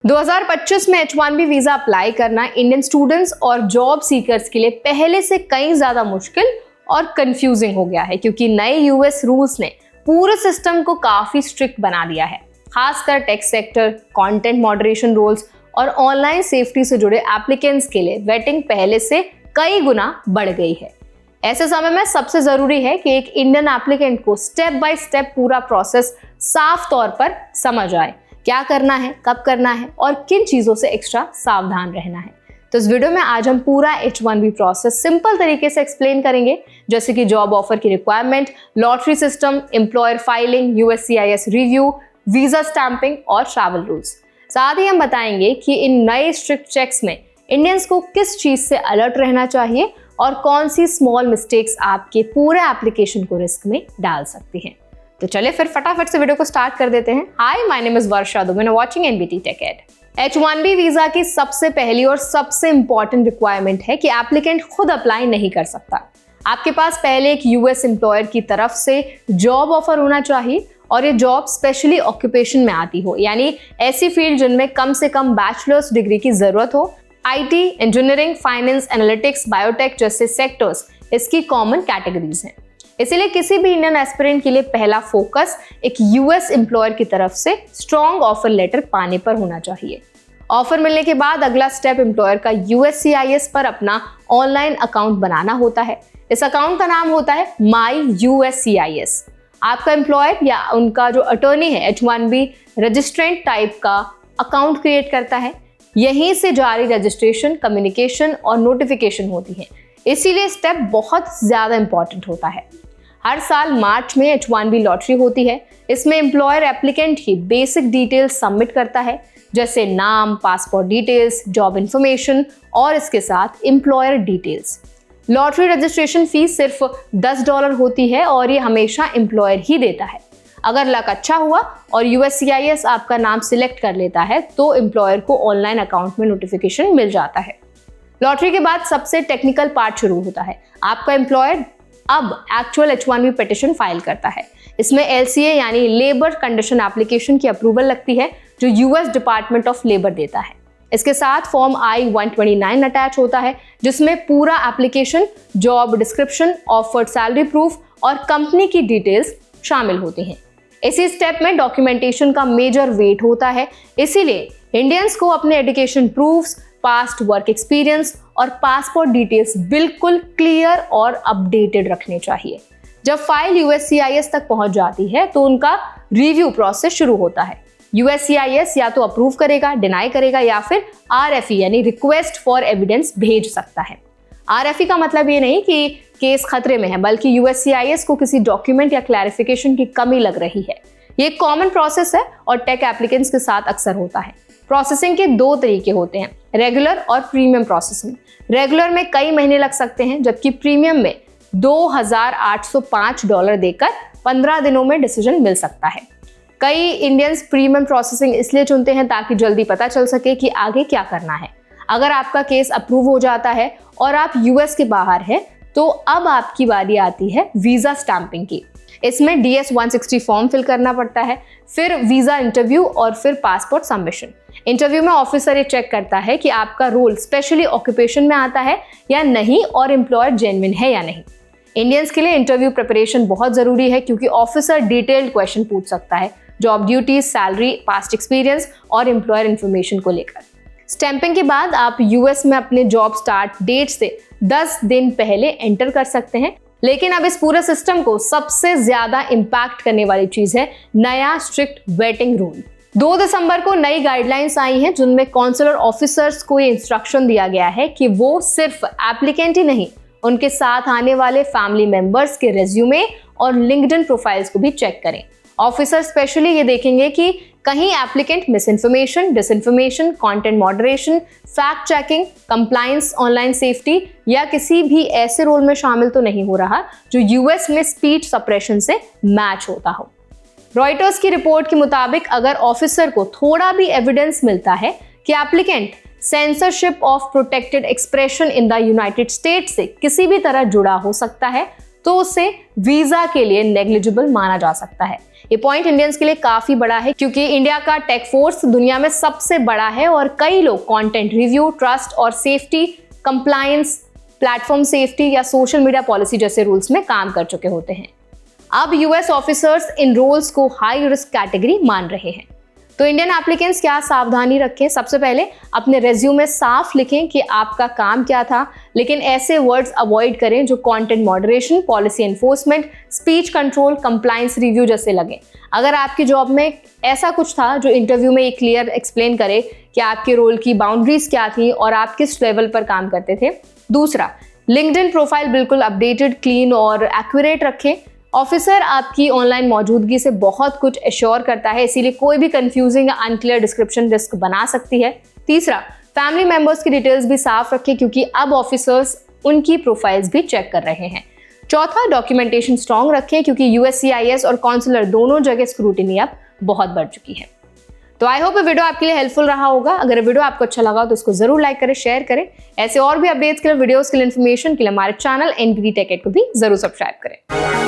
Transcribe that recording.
2025 में H1B visa apply करना Indian students और जॉब सीकर्स के लिए पहले से कहीं ज्यादा मुश्किल और कंफ्यूजिंग हो गया है, क्योंकि नए यूएस रूल्स ने पूरे सिस्टम को काफी स्ट्रिक्ट बना दिया है। खासकर tech sector, content moderation rules और ऑनलाइन सेफ्टी से जुड़े एप्लीकेंट्स के लिए वेटिंग पहले से कई गुना बढ़ गई है। ऐसे समय में सबसे जरूरी है कि एक इंडियन एप्लीकेंट को स्टेप बाय स्टेप पूरा प्रोसेस साफ तौर पर समझ आए, क्या करना है, कब करना है और किन चीजों से एक्स्ट्रा सावधान रहना है। तो इस वीडियो में आज हम पूरा H1B प्रोसेस सिंपल तरीके से एक्सप्लेन करेंगे, जैसे कि जॉब ऑफर की requirement, lottery system, employer filing, USCIS review, visa stamping और ट्रैवल रूल्स। साथ ही हम बताएंगे कि इन नए स्ट्रिक्ट चेक्स में इंडियंस को किस चीज से अलर्ट रहना चाहिए और कौन सी स्मॉल मिस्टेक्स आपके पूरे एप्लीकेशन को रिस्क में डाल सकती हैं। तो चलिए फिर फटाफट से वीडियो को स्टार्ट कर देते हैं। Hi, my name is Varsha Dubey, watching NBT tech ed. H1B visa की सबसे पहली और सबसे इंपॉर्टेंट रिक्वायरमेंट है कि एप्लीकेंट खुद अप्लाई नहीं कर सकता। आपके पास पहले एक US एम्प्लॉयर की तरफ से जॉब ऑफर होना चाहिए और ये जॉब स्पेशली ऑक्यूपेशन में आती हो, यानी ऐसी फील्ड जिनमें कम से कम बैचलर्स डिग्री की जरूरत हो। IT, engineering, finance, analytics, biotech जैसे सेक्टर्स इसकी कॉमन कैटेगरीज हैं। इसीलिए किसी भी इंडियन एस्पिरेंट के लिए पहला फोकस एक US एम्प्लॉयर की तरफ से स्ट्रॉन्ग ऑफर लेटर पाने पर होना चाहिए। ऑफर मिलने के बाद अगला स्टेप एम्प्लॉयर का USCIS पर अपना ऑनलाइन अकाउंट बनाना होता है। इस अकाउंट का नाम होता है माई USCIS। आपका एम्प्लॉयर या उनका जो अटॉर्नी है H1B रजिस्ट्रेंट टाइप का अकाउंट क्रिएट करता है। यहीं से जारी रजिस्ट्रेशन, कम्युनिकेशन और नोटिफिकेशन होती है। इसीलिए स्टेप बहुत ज्यादा इंपॉर्टेंट होता है। हर साल मार्च में H1B लॉटरी होती है। इसमें एम्प्लॉयर एप्लीकेंट की बेसिक डिटेल्स सबमिट करता है, जैसे नाम, पासपोर्ट डिटेल्स, जॉब इंफॉर्मेशन और इसके साथ employer details. Lottery registration fees सिर्फ $10 होती है और ये हमेशा एम्प्लॉयर ही देता है। अगर लक अच्छा हुआ और USCIS आपका नाम सिलेक्ट कर लेता है तो एम्प्लॉयर को ऑनलाइन अकाउंट में नोटिफिकेशन मिल जाता है। लॉटरी के बाद सबसे टेक्निकल पार्ट शुरू होता है। आपका एम्प्लॉयर अब एक्चुअल H1B पिटिशन फाइल करता है। इसमें LCA यानी लेबर कंडीशन एप्लीकेशन की अप्रूवल लगती है, जो US डिपार्टमेंट ऑफ लेबर देता है। इसके साथ फॉर्म I-129 अटैच होता है, जिसमें पूरा application, job description, offered salary proof और कंपनी की डिटेल्स शामिल होती हैं। इसी स्टेप में डॉक्यूमेंटेशन का मेजर वेट होता है। इसीलिए इंडियंस को अपने education proofs, past work experience और पासपोर्ट डिटेल्स बिल्कुल क्लियर और अपडेटेड रखने चाहिए। जब फाइल USCIS तक पहुंच जाती है तो उनका रिव्यू प्रोसेस शुरू होता है। USCIS या तो अप्रूव करेगा, डिनाई करेगा या फिर RFE यानी रिक्वेस्ट फॉर एविडेंस भेज सकता है। RFE का मतलब ये नहीं कि केस खतरे में है, बल्कि USCIS को किसी डॉक्यूमेंट या क्लैरिफिकेशन की कमी लग रही है। ये एक कॉमन प्रोसेस है और टेक एप्लीकेंट्स के साथ अक्सर होता है। प्रोसेसिंग के दो तरीके होते हैं, रेगुलर और प्रीमियम प्रोसेसिंग। रेगुलर में कई महीने लग सकते हैं, जबकि प्रीमियम में $2,805 देकर 15 दिनों में डिसीजन मिल सकता है। कई इंडियंस प्रीमियम प्रोसेसिंग इसलिए चुनते हैं ताकि जल्दी पता चल सके कि आगे क्या करना है। अगर आपका केस अप्रूव हो जाता है और आप US के बाहर है तो अब आपकी बारी आती है वीजा स्टैंपिंग की। इसमें DS-160 फॉर्म फिल करना पड़ता है, फिर वीजा इंटरव्यू और फिर पासपोर्ट सबमिशन। इंटरव्यू में ऑफिसर ये चेक करता है कि आपका रोल स्पेशली ऑक्यूपेशन में आता है या नहीं और एम्प्लॉयर जेन्युइन है या नहीं। इंडियंस के लिए इंटरव्यू प्रिपरेशन बहुत जरूरी है, क्योंकि ऑफिसर डिटेल्ड क्वेश्चन पूछ सकता है job duties, salary, past experience और एम्प्लॉयर इन्फॉर्मेशन को लेकर। स्टैंपिंग के बाद आप US में अपने जॉब स्टार्ट डेट से 10 दिन पहले एंटर कर सकते हैं। लेकिन अब इस पूरे सिस्टम को सबसे ज्यादा इंपैक्ट करने वाली चीज है नया स्ट्रिक्ट वेटिंग रूल। 2 दिसंबर को नई गाइडलाइंस आई हैं, जिनमें कॉन्सुलर ऑफिसर्स को ये इंस्ट्रक्शन दिया गया है कि वो सिर्फ एप्लीकेंट ही नहीं, उनके साथ आने वाले फैमिली मेंबर्स के रेज्यूमे और लिंक्डइन प्रोफाइल्स को भी चेक करें। ऑफिसर स्पेशली ये देखेंगे कि कहीं applicant misinformation, disinformation, content moderation, fact checking, compliance, online safety या किसी भी ऐसे रोल में शामिल तो नहीं हो रहा जो US में स्पीच सप्रेशन से मैच होता हो। रॉयटर्स की रिपोर्ट के मुताबिक अगर ऑफिसर को थोड़ा भी एविडेंस मिलता है कि applicant censorship of protected expression in the United states से किसी भी तरह जुड़ा हो सकता है तो उसे वीजा के लिए नेग्लिजिबल माना जा सकता है। ये पॉइंट इंडियंस के लिए काफी बड़ा है क्योंकि इंडिया का टेक फोर्स दुनिया में सबसे बड़ा है और कई लोग कंटेंट रिव्यू, ट्रस्ट और सेफ्टी, कंप्लायंस, प्लेटफॉर्म सेफ्टी या सोशल मीडिया पॉलिसी जैसे रूल्स में काम कर चुके होते हैं। अब यूएस ऑफिसर्स इन रोल्स को हाई रिस्क कैटेगरी मान रहे हैं। तो इंडियन एप्लीकेंट्स क्या सावधानी रखें? सबसे पहले अपने रेज्यूमे साफ लिखें कि आपका काम क्या था, लेकिन ऐसे वर्ड्स अवॉइड करें जो content moderation, policy enforcement, speech control, compliance review जैसे लगे। अगर आपकी जॉब में ऐसा कुछ था जो इंटरव्यू में क्लियर एक्सप्लेन करे कि आपके रोल की बाउंड्रीज क्या थी और आप किस लेवल पर काम करते थे। दूसरा, लिंक्डइन प्रोफाइल बिल्कुल अपडेटेड, क्लीन और एक्यूरेट रखें। ऑफिसर आपकी ऑनलाइन मौजूदगी से बहुत कुछ एश्योर करता है, इसीलिए कोई भी कंफ्यूजिंग या अनक्लियर डिस्क्रिप्शन रिस्क बना सकती है। तीसरा, फैमिली मेंबर्स की डिटेल्स भी साफ रखें क्योंकि अब ऑफिसर्स उनकी प्रोफाइल्स भी चेक कर रहे हैं। चौथा, डॉक्यूमेंटेशन स्ट्रॉन्ग रखें क्योंकि यूएससीआईएस और कॉन्सुलर दोनों जगह स्क्रूटिनी अब बहुत बढ़ चुकी है। तो आई होप ये वीडियो आपके लिए हेल्पफुल रहा होगा। अगर ये वीडियो आपको अच्छा लगा तो इसको जरूर लाइक करें, शेयर करें। ऐसे और भी अपडेट्स के लिए, वीडियोस के लिए, इन्फॉर्मेशन के लिए हमारे चैनल एनपीटी टेक को भी जरूर सब्सक्राइब करें।